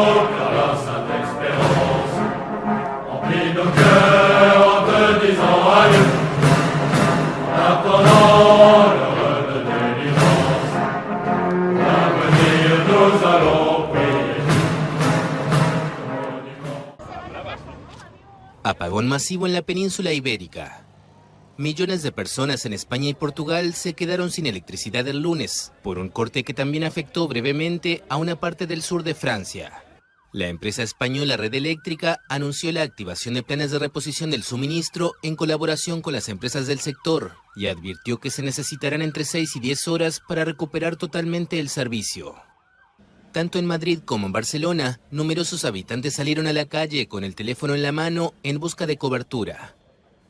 à la sainte espérance. Remplis nos cœurs en te disant adieu, en attendant l'heure de délivrance. L'avenir nous allons prier. Apagón masivo en la península ibérica. Millones de personas en España y Portugal se quedaron sin electricidad el lunes, por un corte que también afectó brevemente a una parte del sur de Francia. La empresa española Red Eléctrica anunció la activación de planes de reposición del suministro en colaboración con las empresas del sector y advirtió que se necesitarán entre 6 y 10 horas para recuperar totalmente el servicio. Tanto en Madrid como en Barcelona, numerosos habitantes salieron a la calle con el teléfono en la mano en busca de cobertura.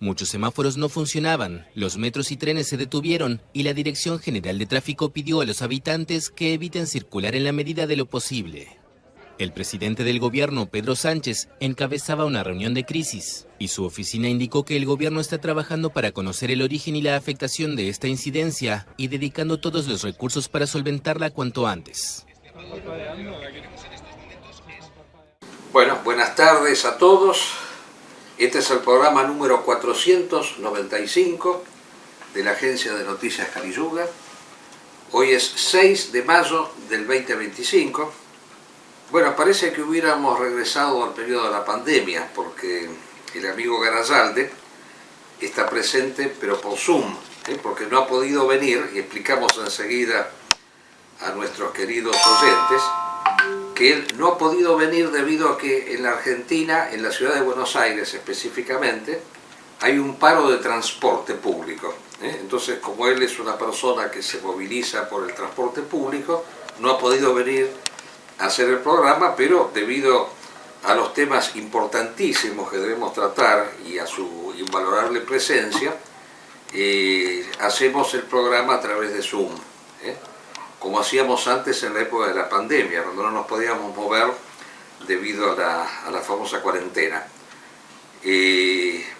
Muchos semáforos no funcionaban, los metros y trenes se detuvieron y la Dirección General de Tráfico pidió a los habitantes que eviten circular en la medida de lo posible. El presidente del gobierno, Pedro Sánchez, encabezaba una reunión de crisis y su oficina indicó que el gobierno está trabajando para conocer el origen y la afectación de esta incidencia y dedicando todos los recursos para solventarla cuanto antes. Bueno, buenas tardes a todos. Este es el programa número 495 de la agencia de noticias Caliuga. Hoy es 6 de mayo del 2025. Bueno, parece que hubiéramos regresado al periodo de la pandemia, porque el amigo Garayalde está presente, pero por Zoom, porque no ha podido venir, y explicamos enseguida a nuestros queridos oyentes, que él no ha podido venir debido a que en la Argentina, en la ciudad de Buenos Aires específicamente, hay un paro de transporte público. Entonces, como él es una persona que se moviliza por el transporte público, no ha podido venir a hacer el programa, pero debido a los temas importantísimos que debemos tratar y a su invalorable presencia, hacemos el programa a través de Zoom, como hacíamos antes en la época de la pandemia, cuando no nos podíamos mover debido a la famosa cuarentena.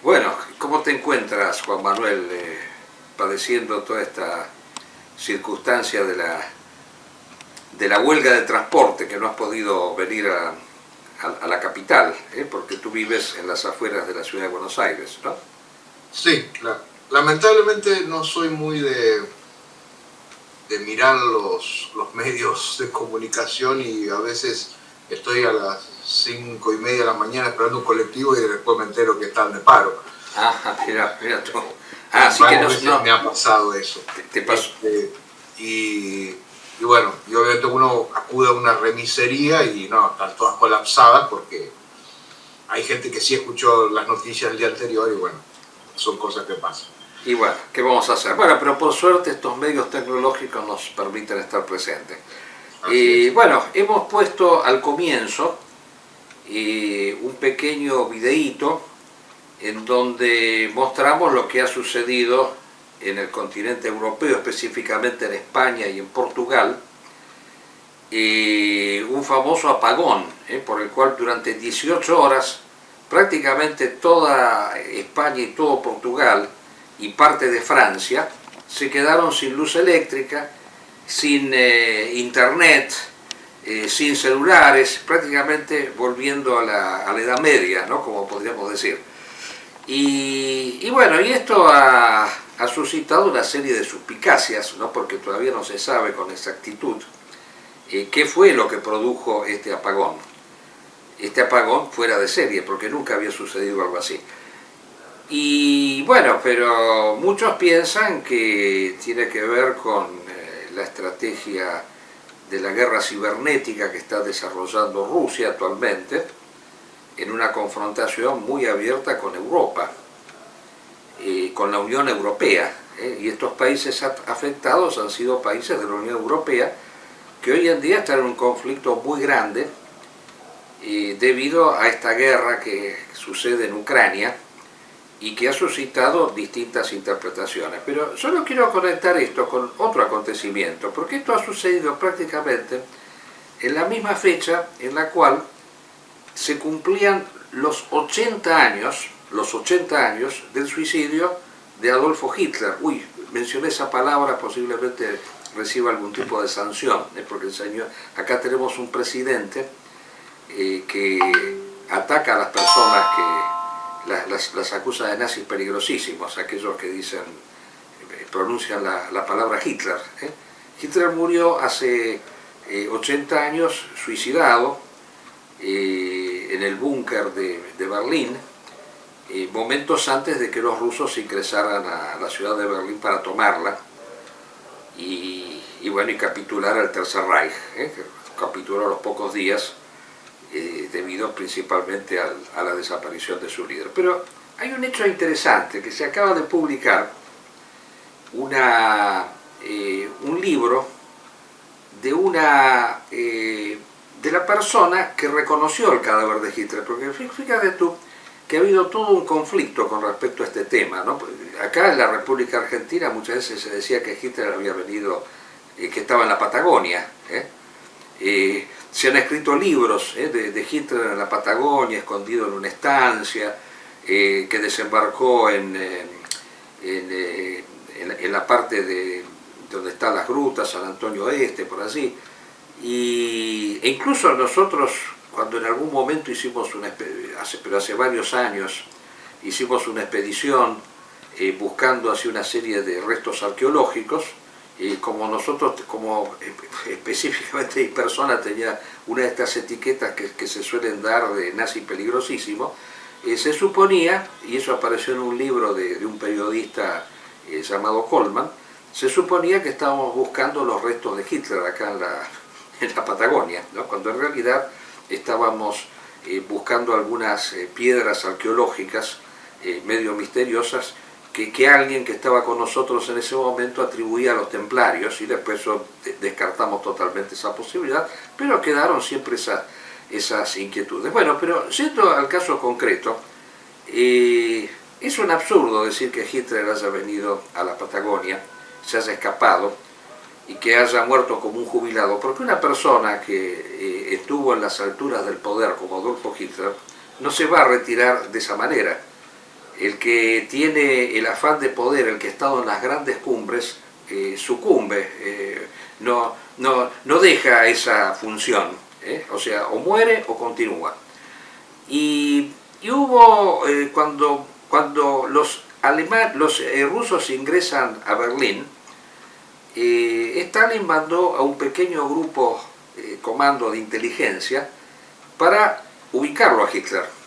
Bueno, ¿cómo te encuentras, Juan Manuel, padeciendo toda esta circunstancia de la huelga de transporte, que no has podido venir a la capital, porque tú vives en las afueras de la ciudad de Buenos Aires, ¿no? Sí, lamentablemente no soy muy de mirar los medios de comunicación, y a veces estoy a las 5:30 de la mañana esperando un colectivo y después me entero que están de paro. Mira tú. Así que no me ha pasado eso. ¿Te pasó? Y bueno, y obviamente uno acude a una remisería y no, están todas colapsadas porque hay gente que sí escuchó las noticias del día anterior y bueno, son cosas que pasan. Y bueno, ¿qué vamos a hacer? Bueno, pero por suerte estos medios tecnológicos nos permiten estar presentes. Y bueno, hemos puesto al comienzo un pequeño videíto en donde mostramos lo que ha sucedido en el continente europeo, específicamente en España y en Portugal, un famoso apagón, por el cual durante 18 horas prácticamente toda España y todo Portugal y parte de Francia se quedaron sin luz eléctrica, sin internet, sin celulares, prácticamente volviendo a la Edad Media, ¿no? Como podríamos decir. Y bueno, y esto ha suscitado una serie de suspicacias, ¿no? Porque todavía no se sabe con exactitud qué fue lo que produjo este apagón. Este apagón fuera de serie, porque nunca había sucedido algo así. Y bueno, pero muchos piensan que tiene que ver con la estrategia de la guerra cibernética que está desarrollando Rusia actualmente, en una confrontación muy abierta con Europa, con la Unión Europea. Y estos países afectados han sido países de la Unión Europea que hoy en día están en un conflicto muy grande debido a esta guerra que sucede en Ucrania y que ha suscitado distintas interpretaciones. Pero solo quiero conectar esto con otro acontecimiento, porque esto ha sucedido prácticamente en la misma fecha en la cual se cumplían los 80 años del suicidio de Adolfo Hitler. Uy, mencioné esa palabra, posiblemente reciba algún tipo de sanción, porque el señor, acá tenemos un presidente que ataca a las personas que las acusa de nazis peligrosísimos, aquellos que dicen, pronuncian la palabra Hitler. Hitler murió hace 80 años suicidado en el búnker de Berlín, momentos antes de que los rusos ingresaran a la ciudad de Berlín para tomarla y bueno, y capitular al Tercer Reich, que capituló a los pocos días debido principalmente a la desaparición de su líder. Pero hay un hecho interesante, que se acaba de publicar un libro de la persona que reconoció el cadáver de Hitler, porque fíjate tú que ha habido todo un conflicto con respecto a este tema, ¿no? Acá en la República Argentina muchas veces se decía que Hitler había venido, que estaba en la Patagonia, se han escrito libros de Hitler en la Patagonia, escondido en una estancia, que desembarcó en la parte de donde están las grutas, San Antonio Este, por allí. E incluso nosotros, cuando en algún momento hicimos pero hace varios años, hicimos una expedición buscando así una serie de restos arqueológicos, como nosotros, como específicamente mi persona tenía una de estas etiquetas que se suelen dar de nazi peligrosísimo, se suponía, y eso apareció en un libro de un periodista llamado Coleman, se suponía que estábamos buscando los restos de Hitler acá en la Patagonia, ¿no? Cuando en realidad estábamos buscando algunas piedras arqueológicas medio misteriosas que alguien que estaba con nosotros en ese momento atribuía a los templarios, y después descartamos totalmente esa posibilidad, pero quedaron siempre esas inquietudes. Bueno, pero yendo al caso concreto, es un absurdo decir que Hitler haya venido a la Patagonia, se haya escapado y que haya muerto como un jubilado, porque una persona que estuvo en las alturas del poder como Adolfo Hitler no se va a retirar de esa manera. El que tiene el afán de poder, el que ha estado en las grandes cumbres, sucumbe, no deja esa función, o sea, o muere o continúa. Y hubo, cuando los rusos ingresan a Berlín, Stalin mandó a un pequeño grupo, comando de inteligencia, para ubicarlo a Hitler.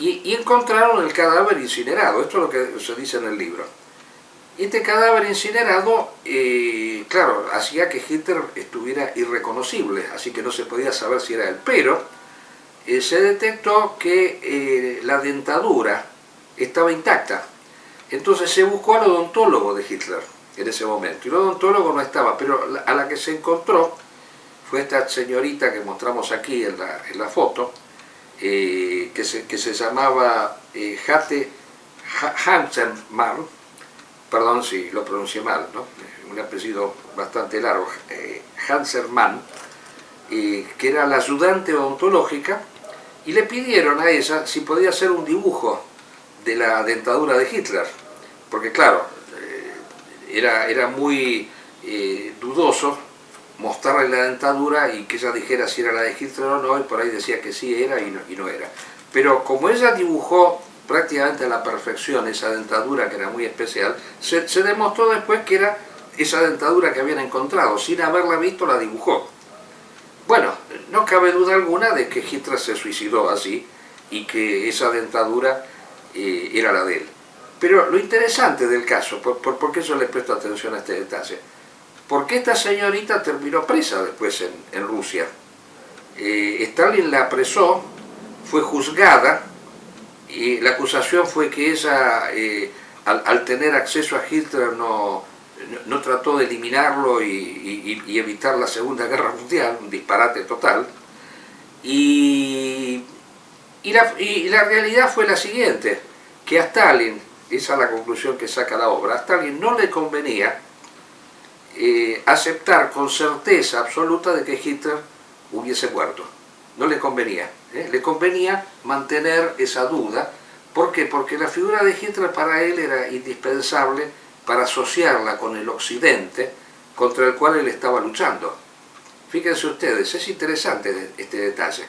Y encontraron el cadáver incinerado. Esto es lo que se dice en el libro. Este cadáver incinerado, claro, hacía que Hitler estuviera irreconocible, así que no se podía saber si era él. Pero se detectó que la dentadura estaba intacta. Entonces se buscó al odontólogo de Hitler en ese momento. Y el odontólogo no estaba, pero a la que se encontró fue esta señorita que mostramos aquí en la foto, que se llamaba Hansermann, perdón si lo pronuncié mal, ¿no? Un apellido bastante largo, Hansermann, que era la ayudante odontológica, y le pidieron a ella si podía hacer un dibujo de la dentadura de Hitler, porque claro, era muy dudoso mostrarle la dentadura y que ella dijera si era la de Hitler o no, y por ahí decía que sí era y no era. Pero como ella dibujó prácticamente a la perfección esa dentadura, que era muy especial, se demostró después que era esa dentadura que habían encontrado. Sin haberla visto, la dibujó. Bueno, no cabe duda alguna de que Hitler se suicidó así y que esa dentadura era la de él. Pero lo interesante del caso, ¿por qué yo le presto atención a este detalle? Porque esta señorita terminó presa después en Rusia. Stalin la apresó, fue juzgada, y la acusación fue que ella, al tener acceso a Hitler, no trató de eliminarlo y evitar la Segunda Guerra Mundial, un disparate total. Y la realidad fue la siguiente, que a Stalin, esa es la conclusión que saca la obra, a Stalin no le convenía aceptar con certeza absoluta de que Hitler hubiese muerto. No le convenía. Le convenía mantener esa duda. ¿Por qué? Porque la figura de Hitler para él era indispensable para asociarla con el Occidente contra el cual él estaba luchando. Fíjense ustedes, es interesante este detalle,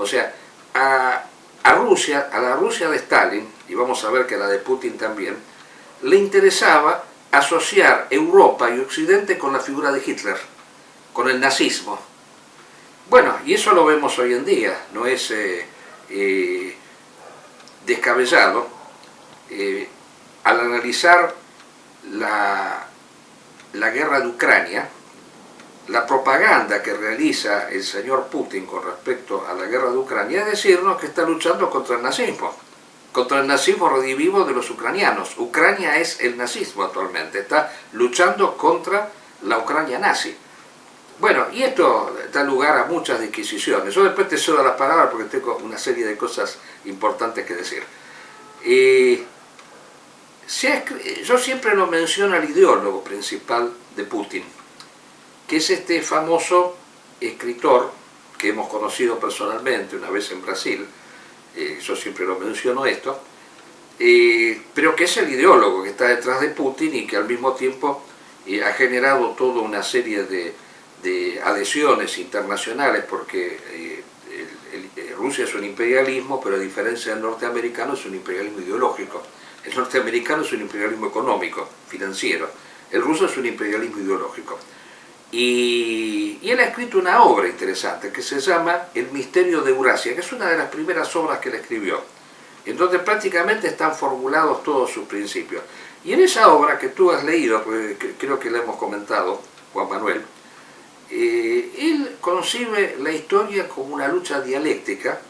O sea, a Rusia, a la Rusia de Stalin, y vamos a ver que a la de Putin también, le interesaba asociar Europa y Occidente con la figura de Hitler, con el nazismo. Bueno, y eso lo vemos hoy en día, no es descabellado. Al analizar la guerra de Ucrania, la propaganda que realiza el señor Putin con respecto a la guerra de Ucrania es decirnos que está luchando contra el nazismo redivivo de los ucranianos. Ucrania es el nazismo actualmente, está luchando contra la Ucrania nazi. Bueno, y esto da lugar a muchas disquisiciones. Yo después te cedo la palabra porque tengo una serie de cosas importantes que decir. Yo siempre lo menciono al ideólogo principal de Putin, que es este famoso escritor que hemos conocido personalmente una vez en Brasil, yo siempre lo menciono esto, pero que es el ideólogo que está detrás de Putin y que al mismo tiempo ha generado toda una serie de adhesiones internacionales, porque Rusia es un imperialismo, pero a diferencia del norteamericano es un imperialismo ideológico. El norteamericano es un imperialismo económico, financiero. El ruso es un imperialismo ideológico. Y él ha escrito una obra interesante que se llama El misterio de Eurasia, que es una de las primeras obras que él escribió, en donde prácticamente están formulados todos sus principios. Y en esa obra que tú has leído, porque creo que la hemos comentado, Juan Manuel, él concibe la historia como una lucha dialéctica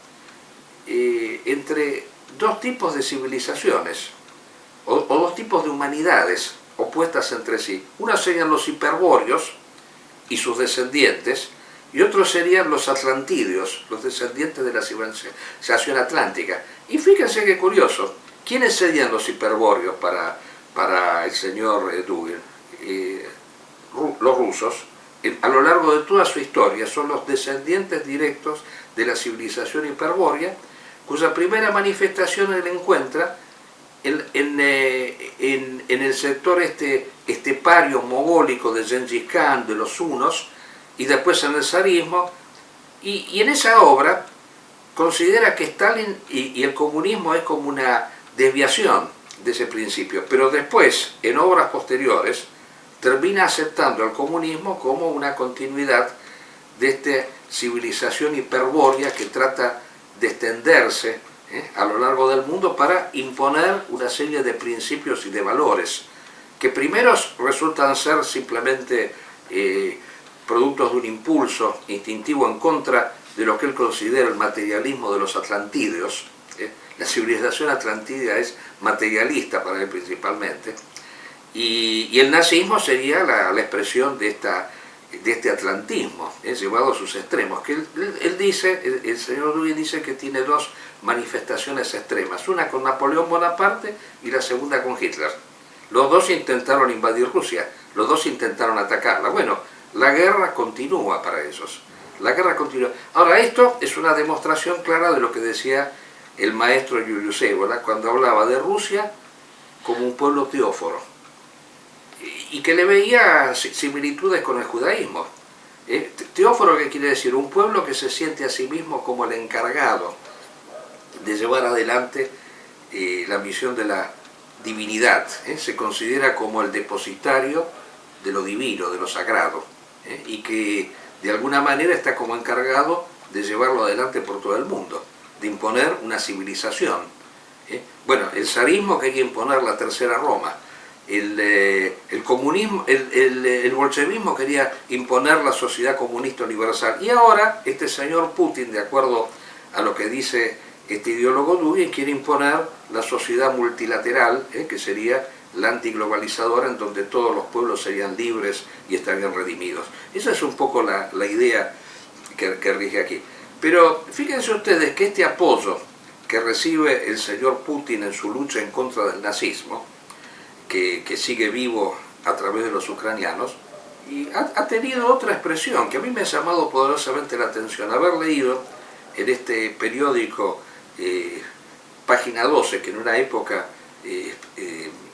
entre dos tipos de civilizaciones, o dos tipos de humanidades opuestas entre sí. Una serían los hiperbóreos y sus descendientes, y otros serían los atlantidios, los descendientes de la civilización atlántica. Y fíjense qué curioso, ¿quiénes serían los hiperbóreos para el señor Dugin? Los rusos, a lo largo de toda su historia, son los descendientes directos de la civilización hiperbórea, cuya primera manifestación él encuentra en el sector estepario mogólico de Gengis Khan, de los hunos, y después en el zarismo, y en esa obra considera que Stalin y el comunismo es como una desviación de ese principio, pero después, en obras posteriores, termina aceptando al comunismo como una continuidad de esta civilización hiperbórea que trata de extenderse a lo largo del mundo para imponer una serie de principios y de valores que primero resultan ser simplemente productos de un impulso instintivo en contra de lo que él considera el materialismo de los atlantidios. La civilización atlantidia es materialista para él principalmente, y el nazismo sería la expresión de este atlantismo, llevado a sus extremos, que él dice, el señor Dugin dice que tiene dos manifestaciones extremas, una con Napoleón Bonaparte y la segunda con Hitler. Los dos intentaron invadir Rusia, los dos intentaron atacarla. Bueno, la guerra continúa para ellos, la guerra continúa. Ahora, esto es una demostración clara de lo que decía el maestro Julius Evola cuando hablaba de Rusia como un pueblo teóforo, y que le veía similitudes con el judaísmo. Teóforo, ¿qué quiere decir? Un pueblo que se siente a sí mismo como el encargado de llevar adelante la misión de la divinidad. Se considera como el depositario de lo divino, de lo sagrado, y que de alguna manera está como encargado de llevarlo adelante por todo el mundo, de imponer una civilización. Bueno, el zarismo quería imponer la tercera Roma, el comunismo, el bolchevismo quería imponer la sociedad comunista universal, y ahora este señor Putin, de acuerdo a lo que dice este ideólogo Dugin, quiere imponer la sociedad multilateral, que sería la antiglobalizadora, en donde todos los pueblos serían libres y estarían redimidos. Esa es un poco la idea que rige aquí. Pero fíjense ustedes que este apoyo que recibe el señor Putin en su lucha en contra del nazismo, que sigue vivo a través de los ucranianos, y ha tenido otra expresión que a mí me ha llamado poderosamente la atención. Haber leído en este periódico Página 12, que en una época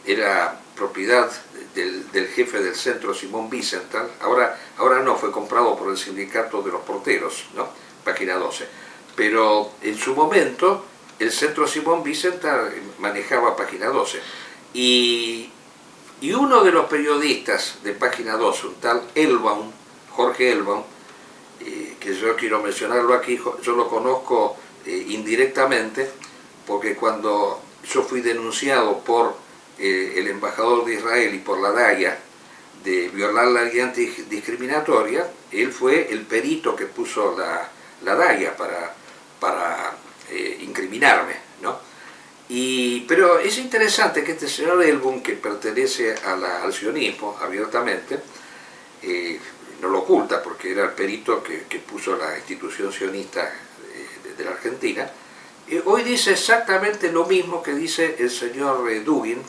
era propiedad del jefe del centro, Simón Wiesenthal, ahora no, fue comprado por el sindicato de los porteros, ¿no? Página 12. pero en su momento el Centro Simón Wiesenthal manejaba Página 12. Y uno de los periodistas de Página 12, un tal Elbaum, Jorge Elbaum, que yo quiero mencionarlo aquí, yo lo conozco indirectamente, porque cuando yo fui denunciado por el embajador de Israel y por la DAIA de violar la ley antidiscriminatoria, él fue el perito que puso la DAIA para incriminarme, ¿no? Pero es interesante que este señor Elbaum, que pertenece al sionismo abiertamente, no lo oculta porque era el perito que puso la institución sionista de la Argentina, hoy dice exactamente lo mismo que dice el señor Dugin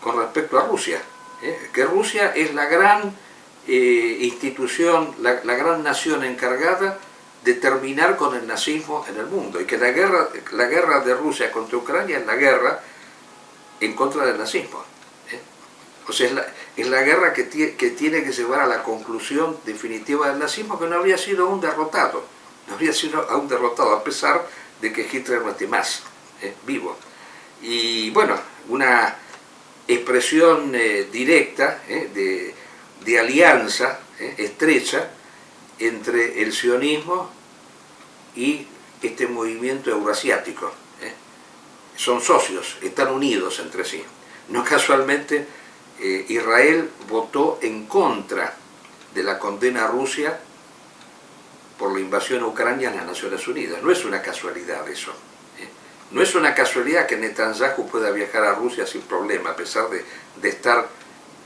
con respecto a Rusia, que Rusia es la gran institución, la gran nación encargada de terminar con el nazismo en el mundo, y que la guerra de Rusia contra Ucrania es la guerra en contra del nazismo. O sea, es la guerra que tiene que llevar a la conclusión definitiva del nazismo, que no habría sido aún derrotado, a pesar de que Hitler no esté más vivo. Y bueno, una expresión directa de alianza estrecha entre el sionismo y este movimiento euroasiático. Son socios, están unidos entre sí. No casualmente Israel votó en contra de la condena a Rusia por la invasión a Ucrania en las Naciones Unidas. No es una casualidad eso. No es una casualidad que Netanyahu pueda viajar a Rusia sin problema, a pesar de estar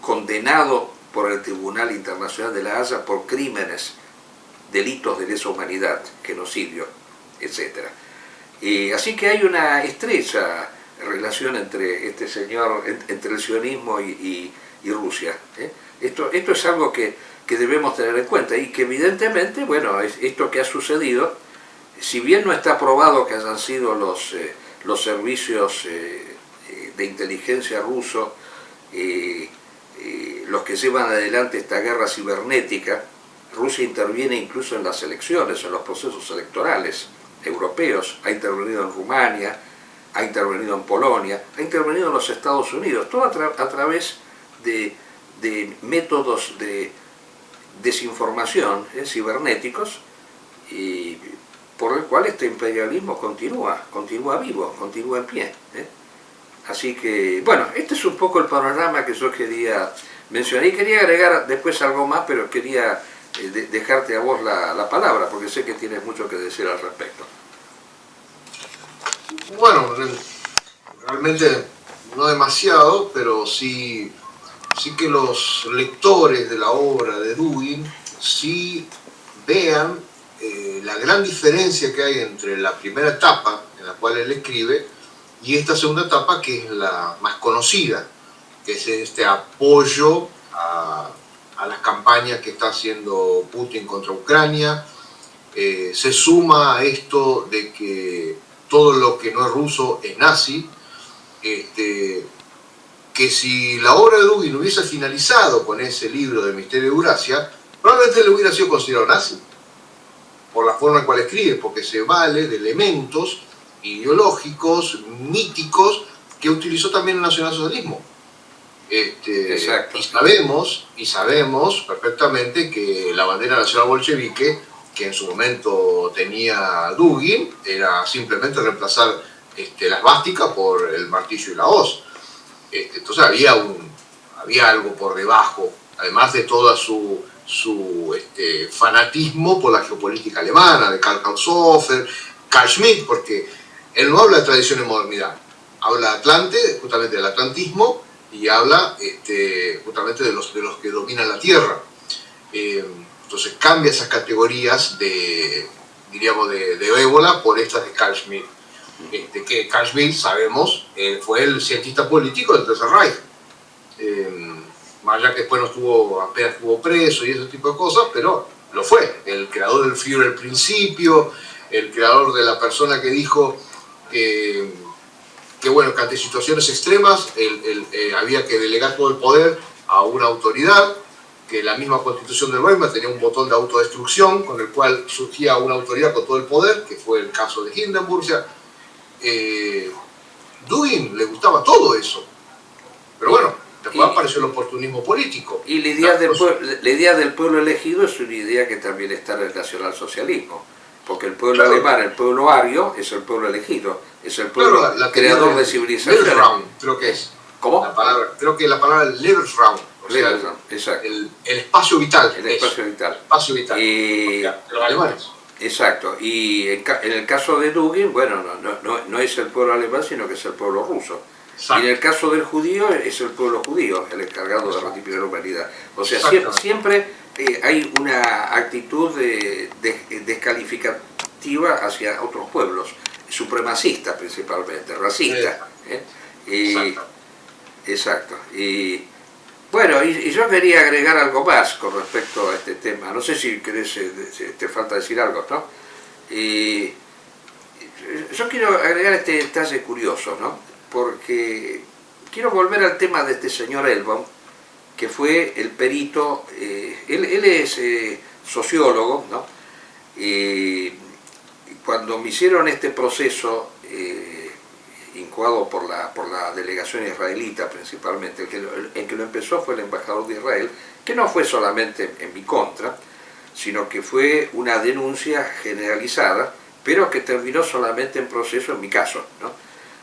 condenado por el Tribunal Internacional de la Haya por crímenes, delitos de lesa humanidad, genocidio, etc. Así que hay una estrecha relación entre este señor, entre el sionismo y Rusia. Esto es algo que debemos tener en cuenta, y que evidentemente, bueno, esto que ha sucedido, si bien no está probado que hayan sido los servicios de inteligencia rusos los que llevan adelante esta guerra cibernética, Rusia interviene incluso en las elecciones, en los procesos electorales europeos, ha intervenido en Rumania, ha intervenido en Polonia, ha intervenido en los Estados Unidos, todo a través de métodos de desinformación cibernéticos, y por el cual este imperialismo continúa vivo, continúa en pie. Así que, bueno, este es un poco el panorama que yo quería mencionar, y quería agregar después algo más, pero quería dejarte a vos la palabra, porque sé que tienes mucho que decir al respecto. Bueno, realmente no demasiado, pero sí que los lectores de la obra de Dugin sí vean la gran diferencia que hay entre la primera etapa en la cual él escribe y esta segunda etapa, que es la más conocida, que es este apoyo a las campañas que está haciendo Putin contra Ucrania. Se suma a esto de que todo lo que no es ruso es nazi, que si la obra de Dugin hubiese finalizado con ese libro de Misterio de Eurasia, probablemente le hubiera sido considerado nazi, por la forma en cual escribe, porque se vale de elementos ideológicos, míticos, que utilizó también el nacionalsocialismo. Exacto. Y sabemos perfectamente que la bandera nacional bolchevique, que en su momento tenía Dugin, era simplemente reemplazar la esvástica por el martillo y la hoz. Entonces había algo por debajo, además de toda su fanatismo por la geopolítica alemana, de Karl Kaushofer, Carl Schmitt, porque él no habla de tradición y modernidad, habla Atlante, justamente del atlantismo, y habla justamente de los que dominan la tierra. Entonces cambia esas categorías de ébola por estas de Carl Schmitt. Que Carl Schmitt, sabemos, fue el cientista político del Tercer Reich. Más allá que después apenas estuvo preso y ese tipo de cosas, pero lo fue. El creador del Führer al principio, el creador de la persona que dijo que ante situaciones extremas había que delegar todo el poder a una autoridad. que la misma constitución del Weimar tenía un botón de autodestrucción con el cual surgía una autoridad con todo el poder, que fue el caso de Hindenburg. O sea, Dugin le gustaba todo eso, pero bueno, después apareció el oportunismo político. Y la idea del pueblo elegido es una idea que también está en el nacionalsocialismo, porque el pueblo alemán, el pueblo ario, es el pueblo elegido, es el pueblo creador de civilización. Lebensraum, creo que es. ¿Cómo? Creo que la palabra Lebensraum, o sea, exacto. El espacio vital. El espacio vital. Espacio vital. Los alemanes. Exacto. Y en el caso de Dugin, bueno, no es el pueblo alemán, sino que es el pueblo ruso. Exacto. Y en el caso del judío, es el pueblo judío el encargado de ratificar la humanidad. O sea, siempre hay una actitud descalificativa hacia otros pueblos, supremacista principalmente, racista. Exacto. Y bueno, y yo quería agregar algo más con respecto a este tema. No sé si querés, te falta decir algo, ¿no? Yo quiero agregar este detalle curioso, ¿no? Porque quiero volver al tema de este señor Ellbaum, que fue el perito, él es sociólogo, ¿no? Cuando me hicieron este proceso, incoado por la delegación israelita principalmente, el que lo empezó fue el embajador de Israel, que no fue solamente en mi contra, sino que fue una denuncia generalizada, pero que terminó solamente en proceso en mi caso, ¿no?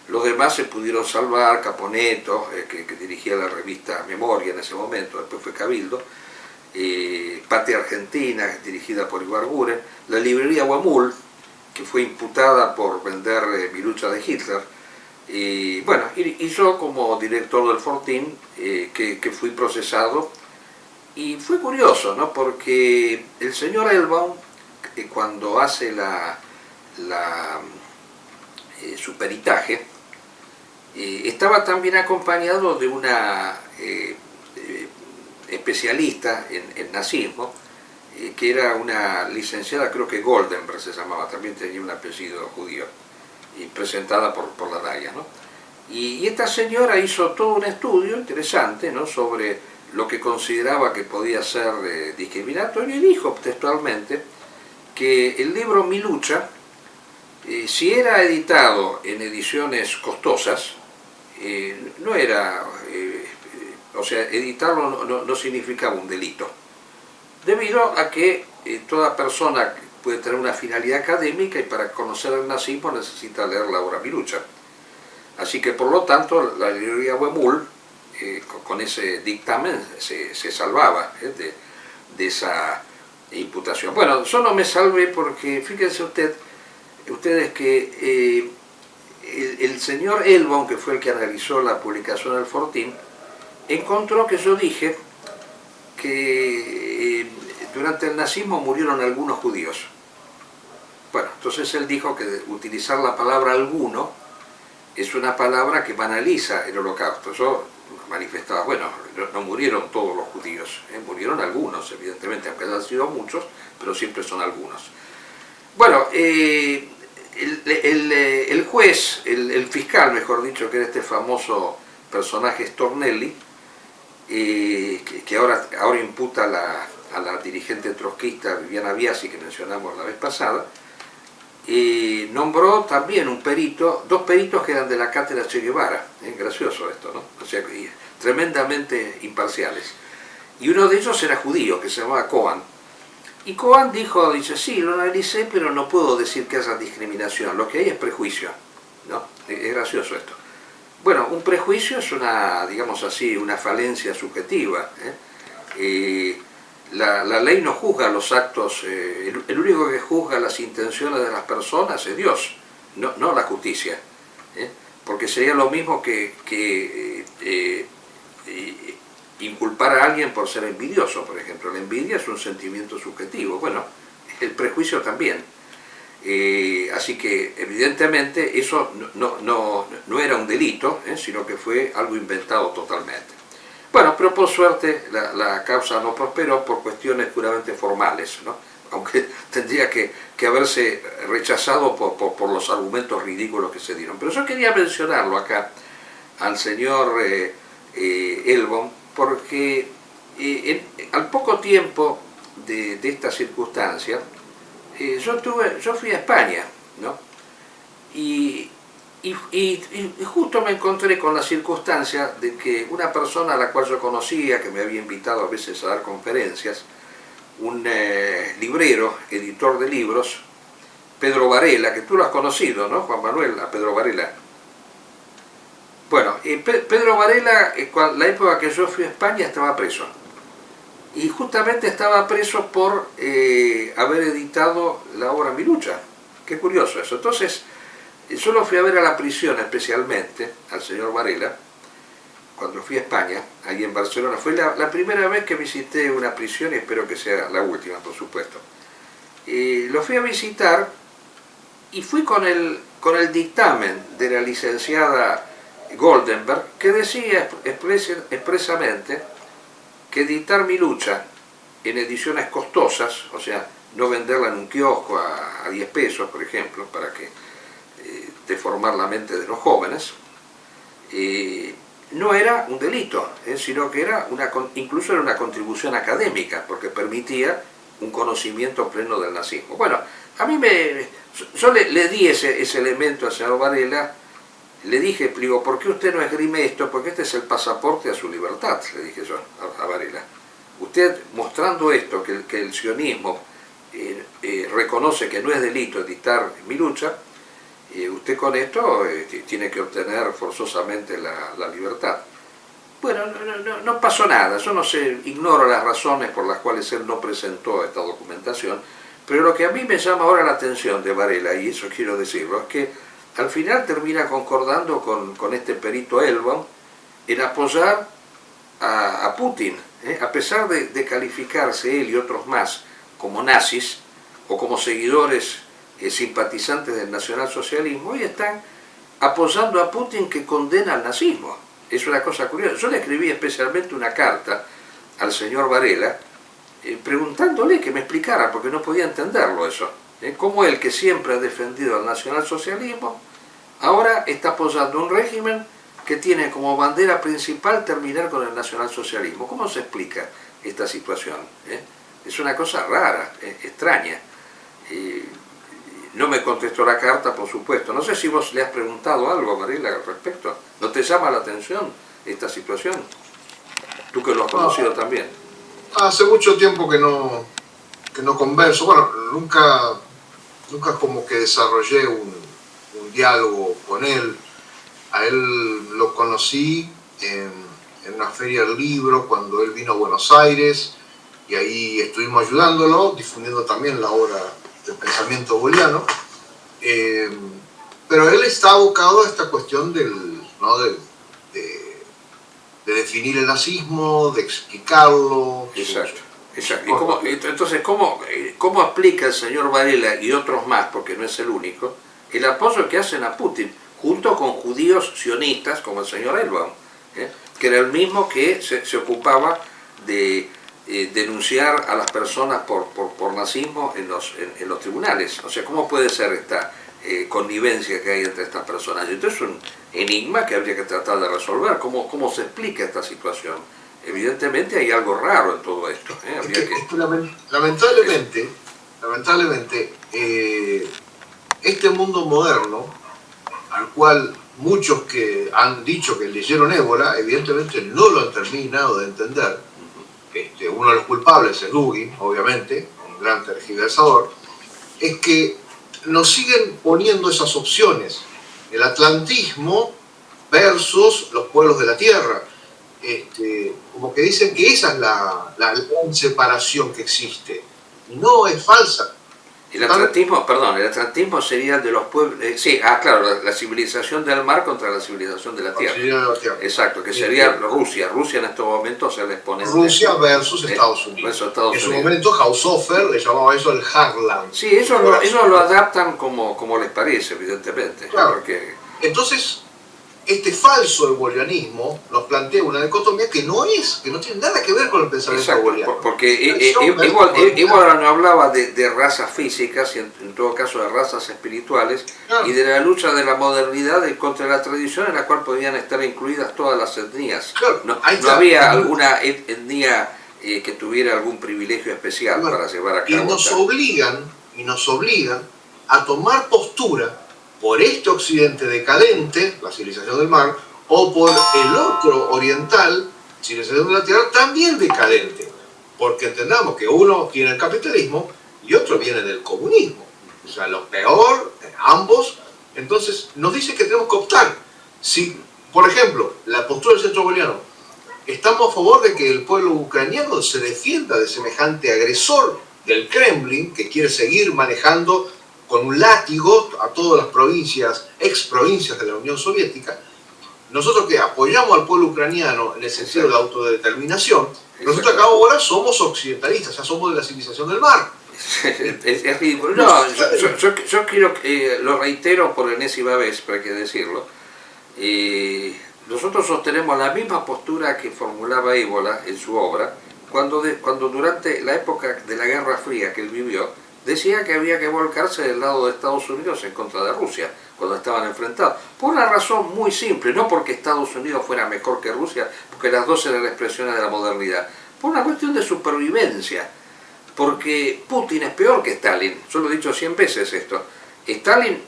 Los demás se pudieron salvar, Caponeto, que dirigía la revista Memoria en ese momento, después fue Cabildo, Patria Argentina, dirigida por Ibarguren, la librería Wamul, que fue imputada por vender Milucha de Hitler, y bueno, y yo como director del Fortín, que fui procesado, y fue curioso, ¿no? Porque el señor Ellbaum, cuando hace su peritaje, estaba también acompañado de una especialista en nazismo, que era una licenciada, creo que Goldenberg se llamaba, también tenía un apellido judío, y presentada por la DAIA, ¿no? Y esta señora hizo todo un estudio interesante, ¿no?, sobre lo que consideraba que podía ser discriminatorio, y dijo textualmente que el libro Mi Lucha, si era editado en ediciones costosas, no era, o sea, editarlo no significaba un delito, debido a que toda persona puede tener una finalidad académica y para conocer el nazismo necesita leer la obra Mi Lucha. Así que por lo tanto la librería Wemul, con ese dictamen se salvaba de esa imputación. Bueno, yo no me salvé porque fíjense ustedes que el señor Ellbaum, que fue el que analizó la publicación del Fortín, encontró que yo dije que durante el nazismo murieron algunos judíos. Bueno, entonces él dijo que utilizar la palabra alguno es una palabra que banaliza el holocausto. Yo manifestaba, bueno, no murieron todos los judíos, murieron algunos, evidentemente, aunque hayan sido muchos, pero siempre son algunos. Bueno, el juez, el fiscal, mejor dicho, que era este famoso personaje Stornelli, que ahora imputa a la dirigente trotskista Viviana Biasi, que mencionamos la vez pasada, nombró también dos peritos que eran de la cátedra Che Guevara. Gracioso esto, ¿no? O sea, tremendamente imparciales. Y uno de ellos era judío, que se llamaba Cohen. Y Cohen dice, sí, lo analicé, pero no puedo decir que haya discriminación, lo que hay es prejuicio, ¿no? Es gracioso esto. Bueno, un prejuicio es una, digamos así, una falencia subjetiva. La ley no juzga los actos, el único que juzga las intenciones de las personas es Dios, no la justicia. Porque sería lo mismo que inculpar a alguien por ser envidioso, por ejemplo. La envidia es un sentimiento subjetivo, bueno, el prejuicio también. Así que evidentemente eso no era un delito, sino que fue algo inventado totalmente. Bueno, pero por suerte la causa no prosperó por cuestiones puramente formales, ¿no? Aunque tendría que haberse rechazado por los argumentos ridículos que se dieron. Pero yo quería mencionarlo acá al señor Ellbaum, porque Al poco tiempo de esta circunstancia, yo fui a España, ¿no? Y justo me encontré con la circunstancia de que una persona a la cual yo conocía, que me había invitado a veces a dar conferencias, un librero, editor de libros, Pedro Varela, que tú lo has conocido, ¿no, Juan Manuel? A Pedro Varela. Bueno, Pedro Varela, la época que yo fui a España, estaba preso. Y justamente estaba preso por haber editado la obra Mi Lucha. Qué curioso eso. Entonces, yo lo fui a ver a la prisión especialmente, al señor Varela, cuando fui a España, ahí en Barcelona. Fue la primera vez que visité una prisión y espero que sea la última, por supuesto. Lo fui a visitar y fui con el dictamen de la licenciada Goldenberg, que decía expresamente que editar Mi Lucha en ediciones costosas, o sea, no venderla en un kiosco a 10 pesos, por ejemplo, para que deformar la mente de los jóvenes, no era un delito, sino que era incluso era una contribución académica, porque permitía un conocimiento pleno del nazismo. Bueno, a mí yo le di ese elemento al señor Varela. Le dije, digo, ¿por qué usted no esgrime esto? Porque este es el pasaporte a su libertad, le dije yo a Varela. Usted, mostrando esto, que el sionismo reconoce que no es delito editar Mi Lucha, usted con esto tiene que obtener forzosamente la libertad. Bueno, no pasó nada, yo no sé, ignoro las razones por las cuales él no presentó esta documentación, pero lo que a mí me llama ahora la atención de Varela, y eso quiero decirlo, es que al final termina concordando con este perito Elbaum en apoyar a Putin, a pesar de calificarse él y otros más como nazis o como seguidores simpatizantes del nacionalsocialismo, hoy están apoyando a Putin, que condena al nazismo. Es una cosa curiosa. Yo le escribí especialmente una carta al señor Varela preguntándole que me explicara, porque no podía entenderlo eso. Cómo él, que siempre ha defendido al nacionalsocialismo, ahora está apoyando un régimen que tiene como bandera principal terminar con el nacionalsocialismo. ¿Cómo se explica esta situación? Es una cosa rara, extraña. No me contestó la carta, por supuesto. No sé si vos le has preguntado algo a Varela al respecto. ¿No te llama la atención esta situación? Tú que lo has conocido también. Hace mucho tiempo que no converso. Bueno, nunca como que desarrollé un diálogo con él. A él lo conocí en una feria del libro cuando él vino a Buenos Aires, y ahí estuvimos ayudándolo, difundiendo también la obra del pensamiento booleano. Pero él está abocado a esta cuestión de definir el nazismo, de explicarlo. Exacto. Exacto. Entonces, ¿cómo explica el señor Varela y otros más, porque no es el único, el apoyo que hacen a Putin, junto con judíos sionistas como el señor Elbaum, que era el mismo que se ocupaba de denunciar a las personas por nazismo en los tribunales? O sea, ¿cómo puede ser esta connivencia que hay entre estas personas? Entonces es un enigma que habría que tratar de resolver. ¿Cómo se explica esta situación? Evidentemente hay algo raro en todo esto. Lamentablemente, este mundo moderno, al cual muchos que han dicho que leyeron Ébola, evidentemente no lo han terminado de entender. Uno de los culpables es Dugin, obviamente, un gran tergiversador, es que nos siguen poniendo esas opciones: el atlantismo versus los pueblos de la tierra. Como que dicen que esa es la gran separación que existe. No, es falsa. El atlantismo sería el de los pueblos... sí, claro, la civilización del mar contra la civilización de la tierra. Exacto, que sería Rusia. Rusia en estos momentos es el exponente. Rusia versus Estados Unidos. En su momento Haushofer le llamaba eso el Harland. Sí, ellos lo adaptan como les parece, evidentemente. Claro. Porque... Entonces, este falso bolianismo nos plantea una dicotomía que no tiene nada que ver con el pensamiento boliano. Porque igual no hablaba de razas físicas, y en todo caso de razas espirituales, claro, y de la lucha de la modernidad contra la tradición, en la cual podían estar incluidas todas las etnias. Claro, no había alguna etnia que tuviera algún privilegio especial Bueno, para llevar a y cabo. nos obligan a tomar postura por este occidente decadente, la civilización del mar, o por el otro oriental, civilización de la tierra, también decadente. Porque entendamos que uno tiene el capitalismo y otro viene del comunismo. O sea, lo peor, ambos. Entonces, nos dice que tenemos que optar. Si, por ejemplo, la postura del centro boliviano, estamos a favor de que el pueblo ucraniano se defienda de semejante agresor del Kremlin, que quiere seguir manejando con un látigo a todas las provincias, ex provincias de la Unión Soviética. Nosotros que apoyamos al pueblo ucraniano en el sentido de autodeterminación, nosotros acá ahora somos occidentalistas, ya somos de la civilización del mar. Es ridículo. No, yo quiero, lo reitero por enésima vez, para que decirlo, nosotros sostenemos la misma postura que formulaba Évola en su obra, cuando durante la época de la Guerra Fría que él vivió, decía que había que volcarse del lado de Estados Unidos en contra de Rusia, cuando estaban enfrentados. Por una razón muy simple, no porque Estados Unidos fuera mejor que Rusia, porque las dos eran expresiones de la modernidad, por una cuestión de supervivencia, porque Putin es peor que Stalin. Yo lo he dicho 100 veces esto. Stalin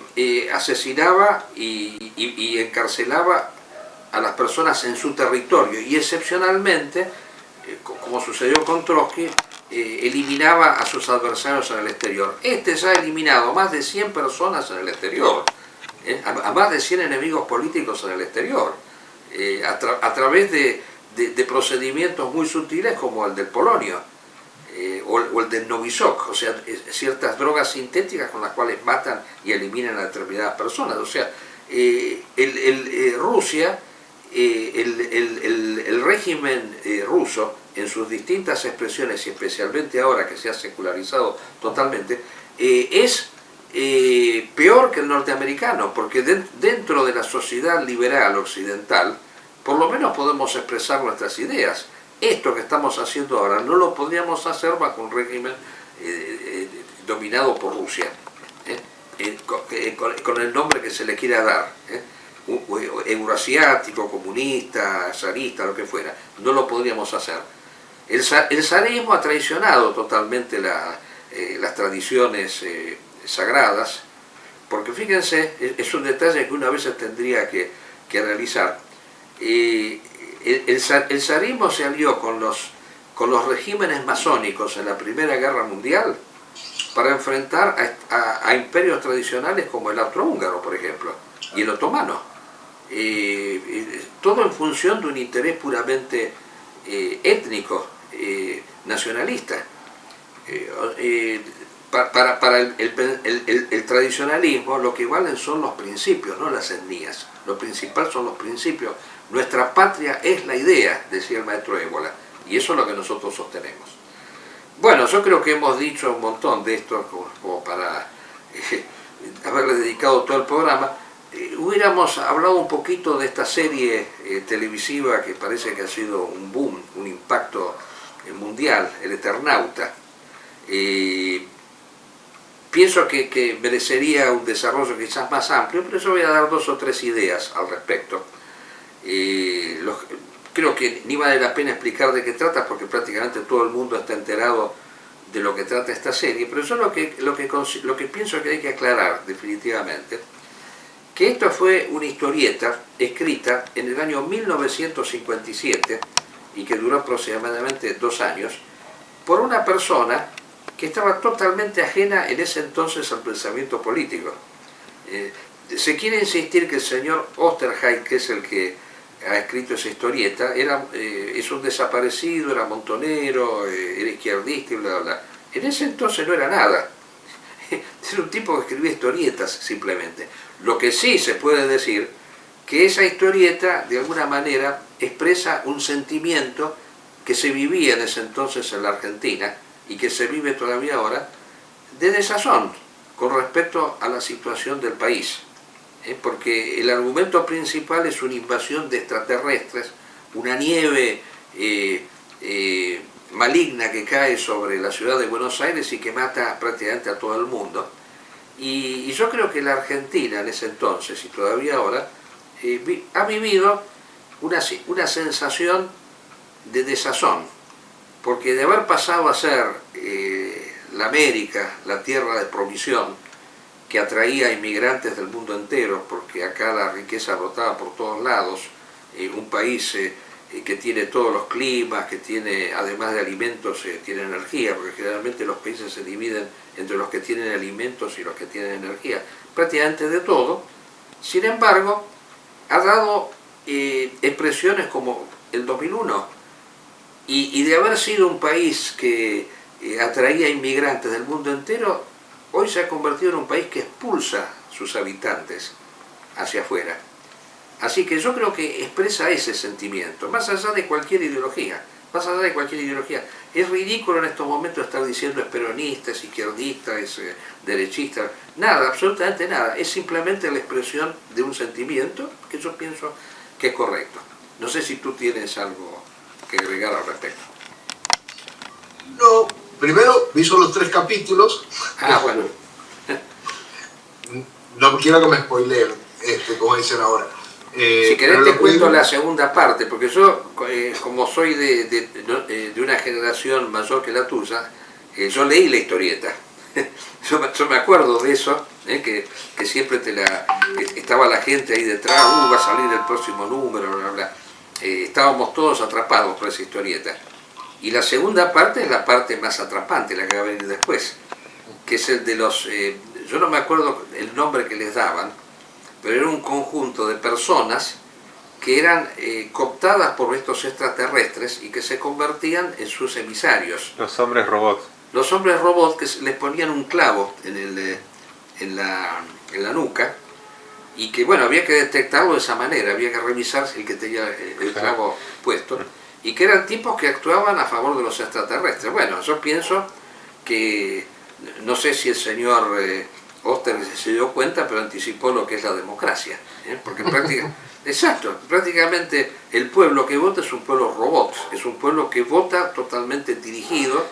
asesinaba y encarcelaba a las personas en su territorio y excepcionalmente, como sucedió con Trotsky, eliminaba a sus adversarios en el exterior. Este ya ha eliminado más de 100 personas en el exterior, a más de 100 enemigos políticos en el exterior, a través de procedimientos muy sutiles como el del polonio, o el del Novichok, o sea, ciertas drogas sintéticas con las cuales matan y eliminan a determinadas personas. O sea, Rusia, el régimen ruso, en sus distintas expresiones y especialmente ahora que se ha secularizado totalmente, es peor que el norteamericano, porque dentro de la sociedad liberal occidental, por lo menos podemos expresar nuestras ideas. Esto que estamos haciendo ahora no lo podríamos hacer bajo un régimen dominado por Rusia, con el nombre que se le quiera dar, euroasiático, comunista, zarista, lo que fuera. No lo podríamos hacer. El zarismo ha traicionado totalmente las tradiciones sagradas, porque fíjense, es un detalle que una vez tendría que realizar. El zarismo se alió con los regímenes masónicos en la Primera Guerra Mundial para enfrentar a imperios tradicionales como el austrohúngaro, por ejemplo, y el otomano. Todo en función de un interés puramente étnico, nacionalista. Para el tradicionalismo lo que valen son los principios, no las etnias. Lo principal son los principios. Nuestra patria es la idea, decía el maestro Évola, y eso es lo que nosotros sostenemos. Bueno, yo creo que hemos dicho un montón de esto como para haberle dedicado todo el programa. Hubiéramos hablado un poquito de esta serie televisiva que parece que ha sido un boom, un impacto mundial, El Eternauta. Pienso que merecería un desarrollo quizás más amplio, pero yo voy a dar 2 o 3 ideas al respecto. Creo que ni vale la pena explicar de qué trata, porque prácticamente todo el mundo está enterado de lo que trata esta serie, pero yo lo que pienso que hay que aclarar definitivamente, que esto fue una historieta escrita en el año 1957 y que duró aproximadamente 2 años, por una persona que estaba totalmente ajena en ese entonces al pensamiento político. Se quiere insistir que el señor Osterheld, que es el que ha escrito esa historieta, es un desaparecido, era montonero, era izquierdista y bla, bla, bla. En ese entonces no era nada. Era un tipo que escribía historietas simplemente. Lo que sí se puede decir, que esa historieta de alguna manera expresa un sentimiento que se vivía en ese entonces en la Argentina y que se vive todavía ahora, de desazón con respecto a la situación del país. Porque el argumento principal es una invasión de extraterrestres, una nieve maligna que cae sobre la ciudad de Buenos Aires y que mata prácticamente a todo el mundo. Y yo creo que la Argentina en ese entonces y todavía ahora ha vivido una sensación de desazón, porque de haber pasado a ser la América, la tierra de provisión, que atraía a inmigrantes del mundo entero, porque acá la riqueza brotaba por todos lados, un país que tiene todos los climas, que tiene, además de alimentos, tiene energía, porque generalmente los países se dividen entre los que tienen alimentos y los que tienen energía, prácticamente de todo. Sin embargo, ha dado expresiones como el 2001, y de haber sido un país que atraía inmigrantes del mundo entero, hoy se ha convertido en un país que expulsa a sus habitantes hacia afuera. Así que yo creo que expresa ese sentimiento, más allá de cualquier ideología, más allá de cualquier ideología. Es ridículo en estos momentos estar diciendo es peronista, es izquierdista, es derechista, nada, absolutamente nada. Es simplemente la expresión de un sentimiento que yo pienso que es correcto. No sé si tú tienes algo que agregar al respecto. No, primero vi solo 3 capítulos. Ah, bueno. No quiero que me spoileen, como dicen ahora. Si querés te cuento la segunda parte, porque yo, como soy de una generación mayor que la tuya, yo leí la historieta. Yo me acuerdo de eso, que siempre estaba la gente ahí detrás, va a salir el próximo número, bla, bla. Estábamos todos atrapados por esa historieta. Y la segunda parte es la parte más atrapante, la que va a venir después, que es el de los... yo no me acuerdo el nombre que les daban, pero era un conjunto de personas que eran cooptadas por estos extraterrestres y que se convertían en sus emisarios. Los hombres robots. Los hombres robots que les ponían un clavo en la nuca, y que bueno, había que detectarlo de esa manera, había que revisar si el que tenía el clavo puesto, y que eran tipos que actuaban a favor de los extraterrestres. Bueno, yo pienso que, no sé si el señor Oster se dio cuenta, pero anticipó lo que es la democracia, porque prácticamente el pueblo que vota es un pueblo robot, es un pueblo que vota totalmente dirigido,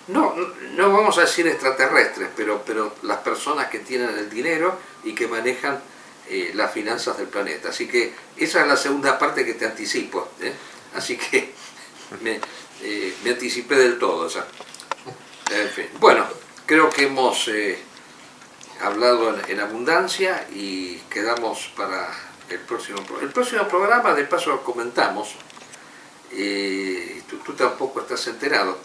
no vamos a decir extraterrestres, pero las personas que tienen el dinero y que manejan las finanzas del planeta. Así que esa es la segunda parte que te anticipo, así que me anticipé del todo. O sea. En fin. Bueno, creo que hemos hablado en abundancia y quedamos para el próximo programa. De paso comentamos, tú tampoco estás enterado,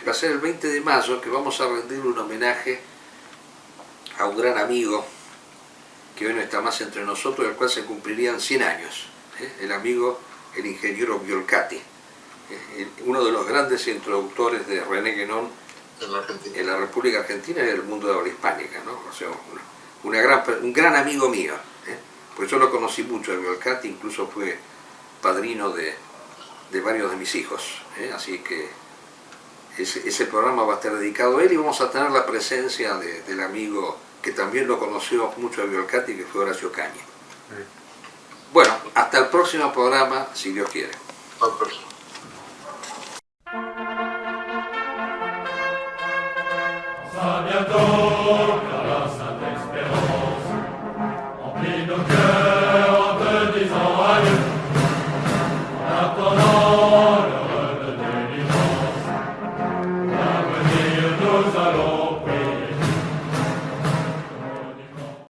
va a ser el 20 de mayo que vamos a rendirle un homenaje a un gran amigo que hoy no está más entre nosotros, del cual se cumplirían 100 años, el amigo, el ingeniero Violcati, uno de los grandes introductores de René Guénon en la República Argentina y en el mundo de habla hispánica, ¿no? O sea, un gran amigo mío, pues yo lo conocí mucho, el Violcati, incluso fue padrino de varios de mis hijos, así que ese programa va a estar dedicado a él, y vamos a tener la presencia del amigo que también lo conoció mucho a Violcati, que fue Horacio Cañi. Bueno, hasta el próximo programa, si Dios quiere.